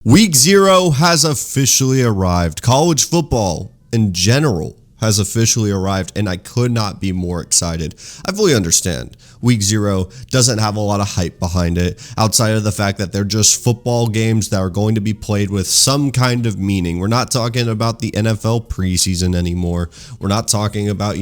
Week 0 has officially arrived. College football in general has officially arrived, and I could not be more excited. I fully understand. Week 0 doesn't have a lot of hype behind it, outside of the fact that they're just football games that are going to be played with some kind of meaning. We're not talking about the NFL preseason anymore. We're not talking about,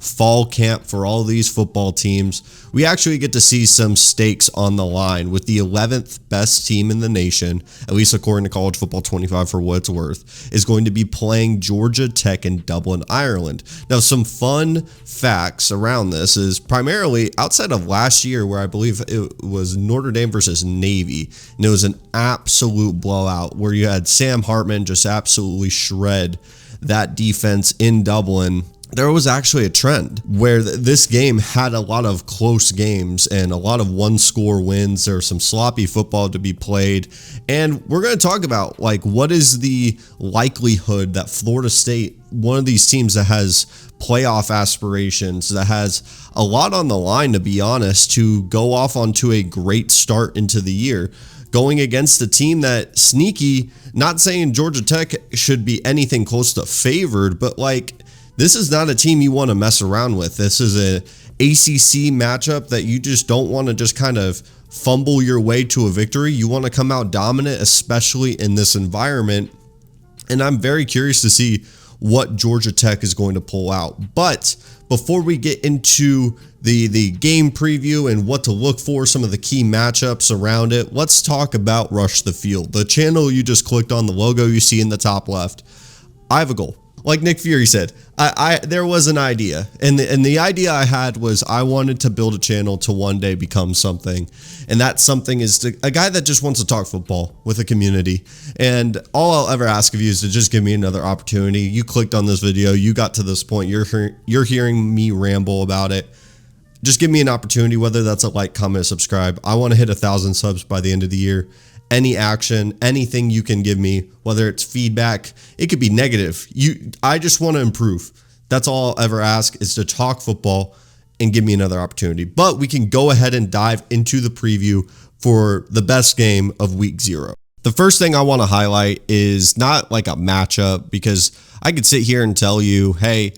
fall camp for all these football teams. We actually get to see some stakes on the line with the 11th best team in the nation, at least according to College Football 25 for what it's worth, is going to be playing Georgia Tech in Dublin, Ireland. Now, some fun facts around this is primarily outside of last year, where I believe it was Notre Dame versus Navy, and it was an absolute blowout where you had Sam Hartman just absolutely shred that defense in Dublin. There was actually a trend where this game had a lot of close games and a lot of one-score wins. There was some sloppy football to be played. And we're going to talk about, what is the likelihood that Florida State, one of these teams that has playoff aspirations, that has a lot on the line, to be honest, to go off onto a great start into the year, going against a team that sneaky, not saying Georgia Tech should be anything close to favored, but this is not a team you want to mess around with. This is a ACC matchup that you just don't want to just kind of fumble your way to a victory. You want to come out dominant, especially in this environment. And I'm very curious to see what Georgia Tech is going to pull out. But before we get into the game preview and what to look for, some of the key matchups around it, let's talk about Rush the Field, the channel you just clicked on, the logo you see in the top left. I have a goal. Like Nick Fury said, there was an idea, and the idea I had was I wanted to build a channel to one day become something, and that something is a guy that just wants to talk football with a community. And all I'll ever ask of you is to just give me another opportunity. You clicked on this video, you got to this point, you're hearing me ramble about it. Just give me an opportunity, whether that's a like, comment, subscribe. I want to hit 1,000 subs by the end of the year. Any action, anything you can give me, whether it's feedback, it could be negative. I just want to improve. That's all I'll ever ask, is to talk football and give me another opportunity. But we can go ahead and dive into the preview for the best game of week 0. The first thing I want to highlight is not like a matchup, because I could sit here and tell you, hey,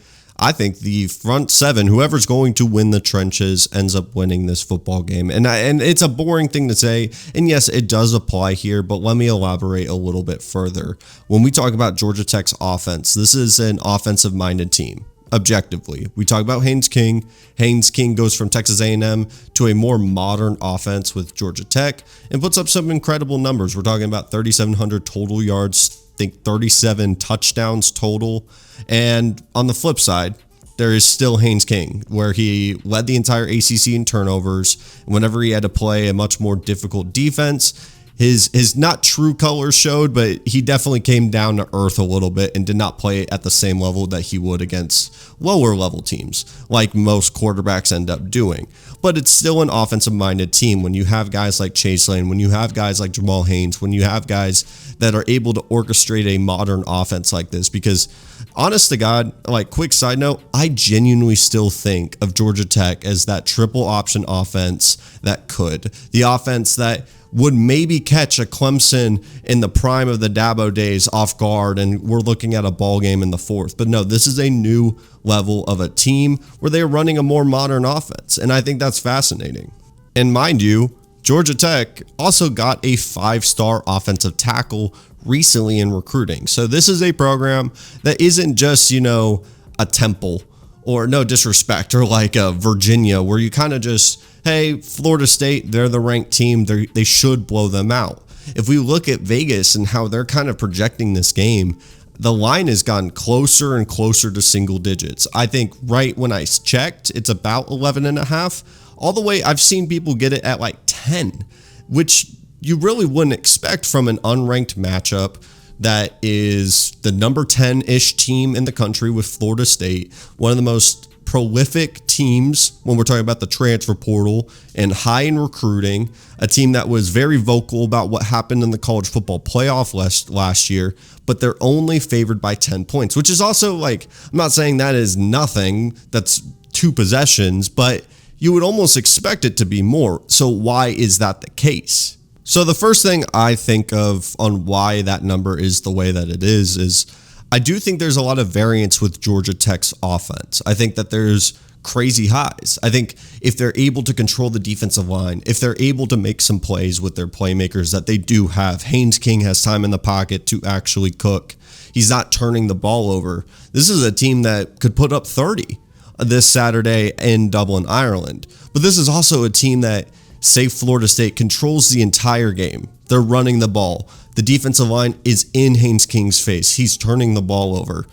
I think the front seven, whoever's going to win the trenches, ends up winning this football game. And it's a boring thing to say. And yes, it does apply here, but let me elaborate a little bit further. When we talk about Georgia Tech's offense, this is an offensive-minded team. Objectively, we talk about Haynes King. Haynes King goes from Texas A&M to a more modern offense with Georgia Tech and puts up some incredible numbers. We're talking about 3,700 total yards, I think 37 touchdowns total. And on the flip side, there is still Haynes King, where he led the entire ACC in turnovers. Whenever he had to play a much more difficult defense, his not true colors showed, but he definitely came down to earth a little bit and did not play at the same level that he would against lower level teams, like most quarterbacks end up doing. But it's still an offensive-minded team when you have guys like Chase Lane, when you have guys like Jamal Haynes, when you have guys that are able to orchestrate a modern offense like this. Because honest to God, quick side note, I genuinely still think of Georgia Tech as that triple option offense that could. The offense that would maybe catch a Clemson in the prime of the Dabo days off guard, and we're looking at a ball game in the fourth. But no, this is a new level of a team where they're running a more modern offense, and I think that's fascinating. And mind you, Georgia Tech also got a 5-star offensive tackle recently in recruiting. So this is a program that isn't just, a Temple, or no disrespect, or like a Virginia, where you kind of just, hey, Florida State, they're the ranked team, they should blow them out. If we look at Vegas and how they're kind of projecting this game, the line has gotten closer and closer to single digits. I think right when I checked, it's about 11.5. All the way, I've seen people get it at 10, which you really wouldn't expect from an unranked matchup that is the number 10-ish team in the country with Florida State, one of the most prolific teams when we're talking about the transfer portal and high in recruiting, a team that was very vocal about what happened in the college football playoff last year, but they're only favored by 10 points, which is also I'm not saying that is nothing, that's 2 possessions, but you would almost expect it to be more. So why is that the case? So the first thing I think of on why that number is the way that it is I do think there's a lot of variance with Georgia Tech's offense. I think that there's crazy highs. I think if they're able to control the defensive line, if they're able to make some plays with their playmakers that they do have, Haynes King has time in the pocket to actually cook. He's not turning the ball over. This is a team that could put up 30 this Saturday in Dublin, Ireland. But this is also a team that, say Florida State, controls the entire game. They're running the ball. The defensive line is in Haynes King's face. He's turning the ball over.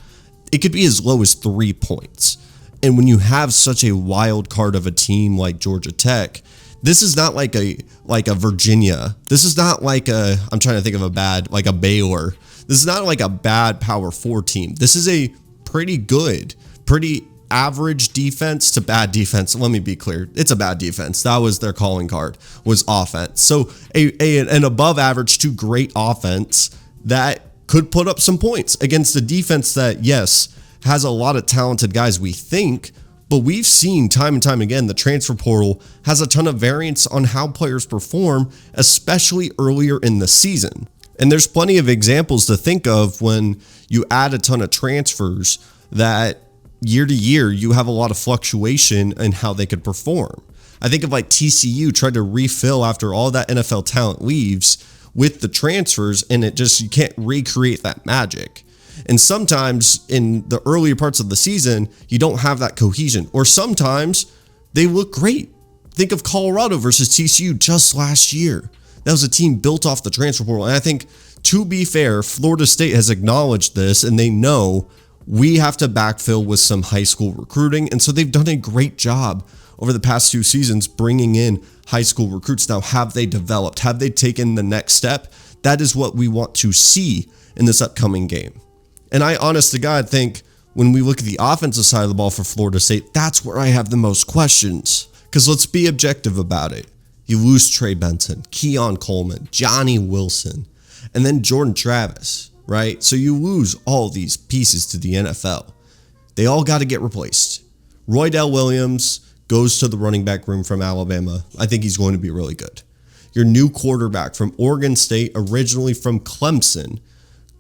It could be as low as 3 points. And when you have such a wild card of a team like Georgia Tech, this is not like a Virginia. This is not like I'm trying to think of like a Baylor. This is not like a bad Power 4 team. This is a pretty good, pretty average defense to bad defense. Let me be clear. It's a bad defense. That was their calling card, was offense. So an above average to great offense that could put up some points against a defense that, yes, has a lot of talented guys, we think, but we've seen time and time again the transfer portal has a ton of variance on how players perform, especially earlier in the season. And there's plenty of examples to think of when you add a ton of transfers that year to year you have a lot of fluctuation in how they could perform. I think of like TCU tried to refill after all that NFL talent leaves with the transfers, and you can't recreate that magic. And sometimes in the earlier parts of the season, you don't have that cohesion, or sometimes they look great. Think of Colorado versus TCU just last year. That was a team built off the transfer portal. And I think, to be fair, Florida State has acknowledged this, and they know we have to backfill with some high school recruiting. And so they've done a great job over the past 2 seasons bringing in high school recruits. Now, have they developed? Have they taken the next step? That is what we want to see in this upcoming game. And I, honest to God, think when we look at the offensive side of the ball for Florida State, that's where I have the most questions. Because let's be objective about it. You lose Trey Benson, Keon Coleman, Johnny Wilson, and then Jordan Travis, right? So you lose all these pieces to the NFL. They all got to get replaced. Roydell Williams goes to the running back room from Alabama. I think he's going to be really good. Your new quarterback from Oregon State, originally from Clemson,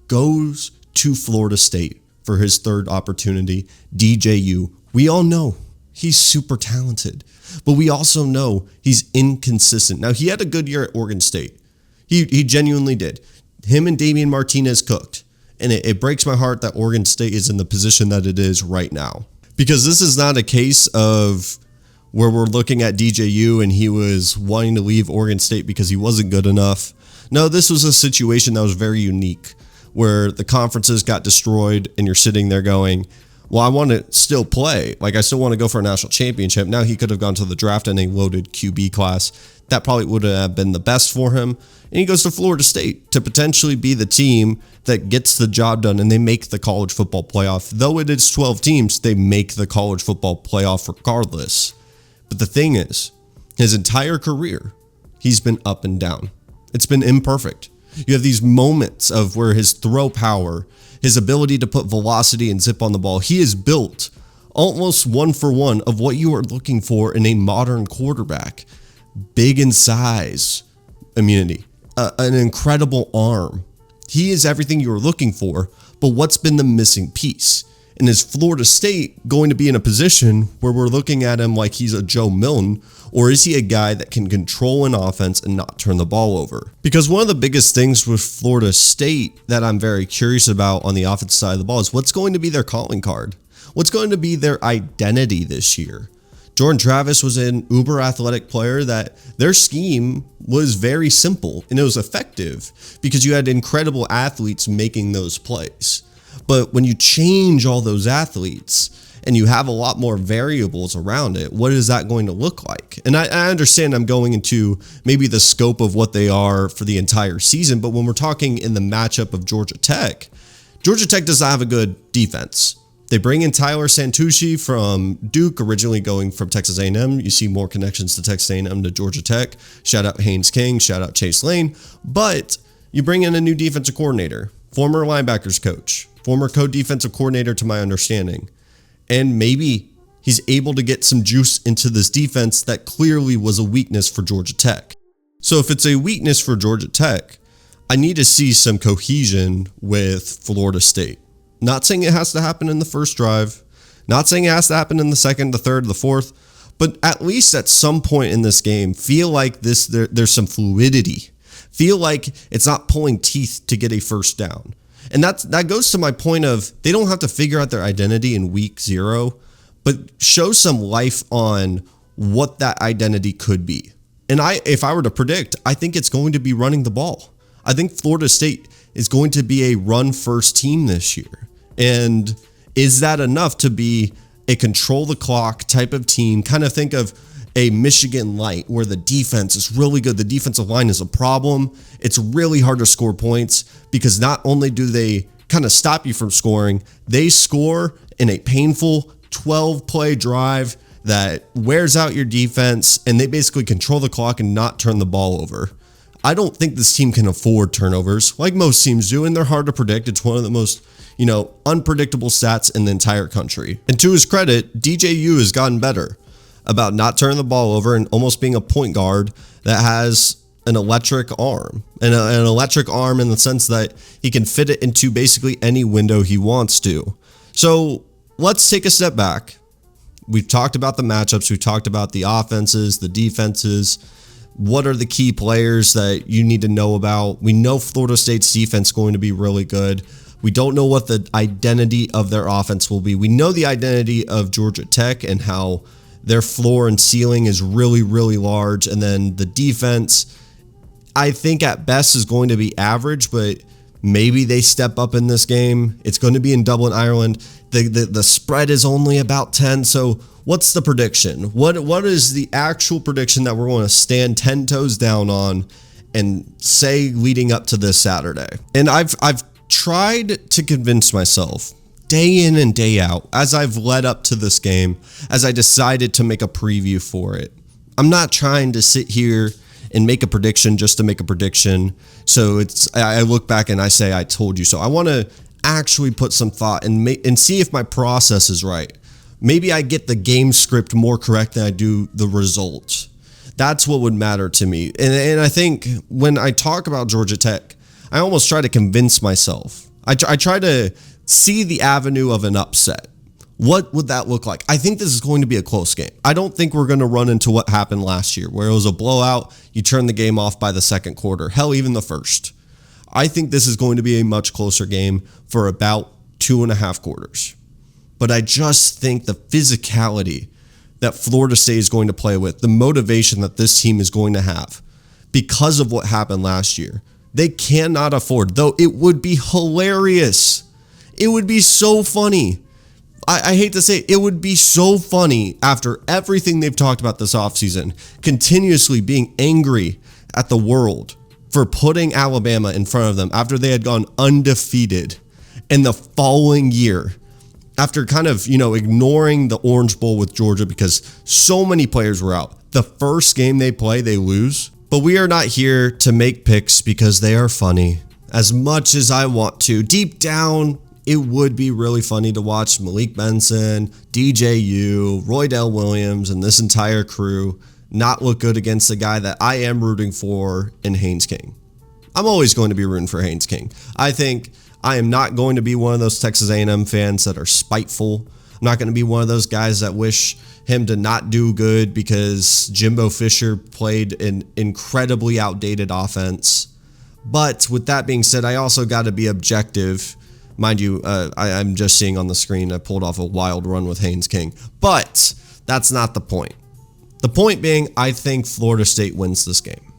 goes to Florida State for his third opportunity. DJU, we all know he's super talented, but we also know he's inconsistent. Now, he had a good year at Oregon State. He genuinely did. Him and Damian Martinez cooked, and it breaks my heart that Oregon State is in the position that it is right now, because this is not a case of where we're looking at DJU and he was wanting to leave Oregon State because he wasn't good enough. No, this was a situation that was very unique, where the conferences got destroyed and you're sitting there going, well, I want to still play. Like, I still want to go for a national championship. Now he could have gone to the draft in a loaded QB class. That probably would have been the best for him. And he goes to Florida State to potentially be the team that gets the job done, and they make the college football playoff. Though it is 12 teams, they make the college football playoff regardless. But the thing is, his entire career, he's been up and down. It's been imperfect. You have these moments of where his throw power, his ability to put velocity and zip on the ball, he is built almost one for one of what you are looking for in a modern quarterback. Big in size, immunity, an incredible arm. He is everything you are looking for, but what's been the missing piece? And is Florida State going to be in a position where we're looking at him like he's a Joe Milton, or is he a guy that can control an offense and not turn the ball over? Because one of the biggest things with Florida State that I'm very curious about on the offensive side of the ball is what's going to be their calling card? What's going to be their identity this year? Jordan Travis was an uber athletic player that their scheme was very simple and it was effective because you had incredible athletes making those plays. But when you change all those athletes and you have a lot more variables around it, what is that going to look like? And I understand I'm going into maybe the scope of what they are for the entire season, but when we're talking in the matchup of Georgia Tech does not have a good defense. They bring in Tyler Santucci from Duke, originally going from Texas A&M. You see more connections to Texas A&M to Georgia Tech. Shout out Haynes King, shout out Chase Lane. But you bring in a new defensive coordinator, former linebackers coach, former co-defensive coordinator to my understanding. And maybe he's able to get some juice into this defense that clearly was a weakness for Georgia Tech. So if it's a weakness for Georgia Tech, I need to see some cohesion with Florida State. Not saying it has to happen in the first drive, not saying it has to happen in the second, the third, the fourth, but at least at some point in this game, feel like there's some fluidity. Feel like it's not pulling teeth to get a first down. And that goes to my point of they don't have to figure out their identity in week 0, but show some life on what that identity could be. And if I were to predict, I think it's going to be running the ball. I think Florida State is going to be a run-first team this year. And is that enough to be a control-the-clock type of team? Kind of think of a Michigan Light where the defense is really good. The defensive line is a problem. It's really hard to score points because not only do they kind of stop you from scoring, they score in a painful 12-play drive that wears out your defense, and they basically control the clock and not turn the ball over. I don't think this team can afford turnovers like most teams do, and they're hard to predict. It's one of the most, unpredictable stats in the entire country. And to his credit, DJU has gotten better about not turning the ball over and almost being a point guard that has an electric arm. And an electric arm in the sense that he can fit it into basically any window he wants to. So let's take a step back. We've talked about the matchups. We've talked about the offenses, the defenses. What are the key players that you need to know about? We know Florida State's defense is going to be really good. We don't know what the identity of their offense will be. We know the identity of Georgia Tech and how their floor and ceiling is really, really large. And then the defense, I think at best is going to be average, but maybe they step up in this game. It's going to be in Dublin, Ireland. The spread is only about 10. So what's the prediction? What is the actual prediction that we're going to stand 10 toes down on and say leading up to this Saturday? And I've tried to convince myself day in and day out as I've led up to this game, as I decided to make a preview for it. I'm not trying to sit here and make a prediction just to make a prediction. So I look back and I say, I told you so. I want to actually put some thought and see if my process is right. Maybe I get the game script more correct than I do the results. That's what would matter to me. And I think when I talk about Georgia Tech, I almost try to convince myself. I try to see the avenue of an upset. What would that look like? I think this is going to be a close game. I don't think we're going to run into what happened last year, where it was a blowout, you turn the game off by the second quarter, hell, even the first. I think this is going to be a much closer game for about 2.5 quarters. But I just think the physicality that Florida State is going to play with, the motivation that this team is going to have because of what happened last year, they cannot afford, though it would be hilarious. It would be so funny. I hate to say it would be so funny after everything they've talked about this offseason, continuously being angry at the world for putting Alabama in front of them after they had gone undefeated in the following year. After kind of, ignoring the Orange Bowl with Georgia because so many players were out. The first game they play, they lose. But we are not here to make picks because they are funny. As much as I want to, deep down, it would be really funny to watch Malik Benson, DJU, Roydell Williams, and this entire crew not look good against the guy that I am rooting for in Haynes King. I'm always going to be rooting for Haynes King. I think I am not going to be one of those Texas A&M fans that are spiteful. I'm not going to be one of those guys that wish him to not do good because Jimbo Fisher played an incredibly outdated offense. But with that being said, I also got to be objective. Mind you, I'm just seeing on the screen, I pulled off a wild run with Haynes King. But that's not the point. The point being, I think Florida State wins this game.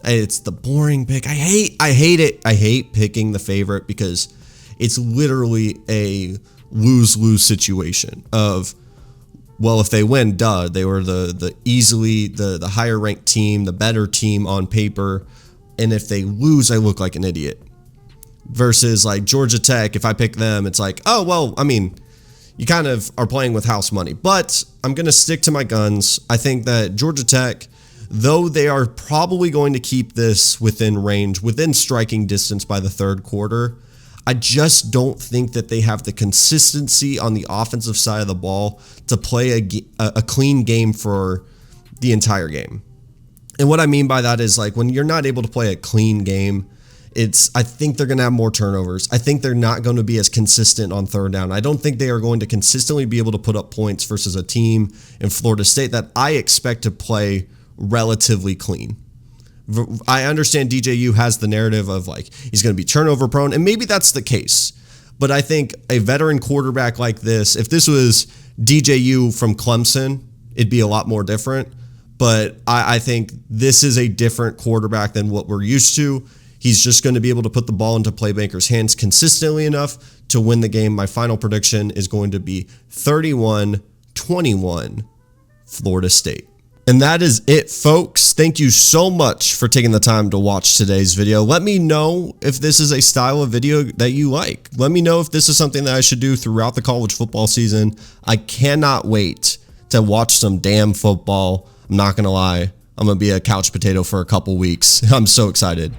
It's the boring pick. I hate it. I hate picking the favorite because it's literally a lose-lose situation of, well, if they win, duh, they were the easily the higher ranked team, the better team on paper. And if they lose, I look like an idiot. Versus like Georgia Tech, if I pick them, it's like, oh, well, I mean, you kind of are playing with house money. But I'm going to stick to my guns. I think that Georgia Tech, though they are probably going to keep this within range, within striking distance by the third quarter, I just don't think that they have the consistency on the offensive side of the ball to play a clean game for the entire game. And what I mean by that is, like, when you're not able to play a clean game, I think they're going to have more turnovers. I think they're not going to be as consistent on third down. I don't think they are going to consistently be able to put up points versus a team in Florida State that I expect to play relatively clean. I understand DJU has the narrative of, like, he's going to be turnover prone, and maybe that's the case. But I think a veteran quarterback like this, if this was DJU from Clemson, it'd be a lot more different. But I think this is a different quarterback than what we're used to. He's just going to be able to put the ball into playmakers' hands consistently enough to win the game. My final prediction is going to be 31-21 Florida State. And that is it, folks. Thank you so much for taking the time to watch today's video. Let me know if this is a style of video that you like. Let me know if this is something that I should do throughout the college football season. I cannot wait to watch some damn football. I'm not going to lie. I'm going to be a couch potato for a couple weeks. I'm so excited.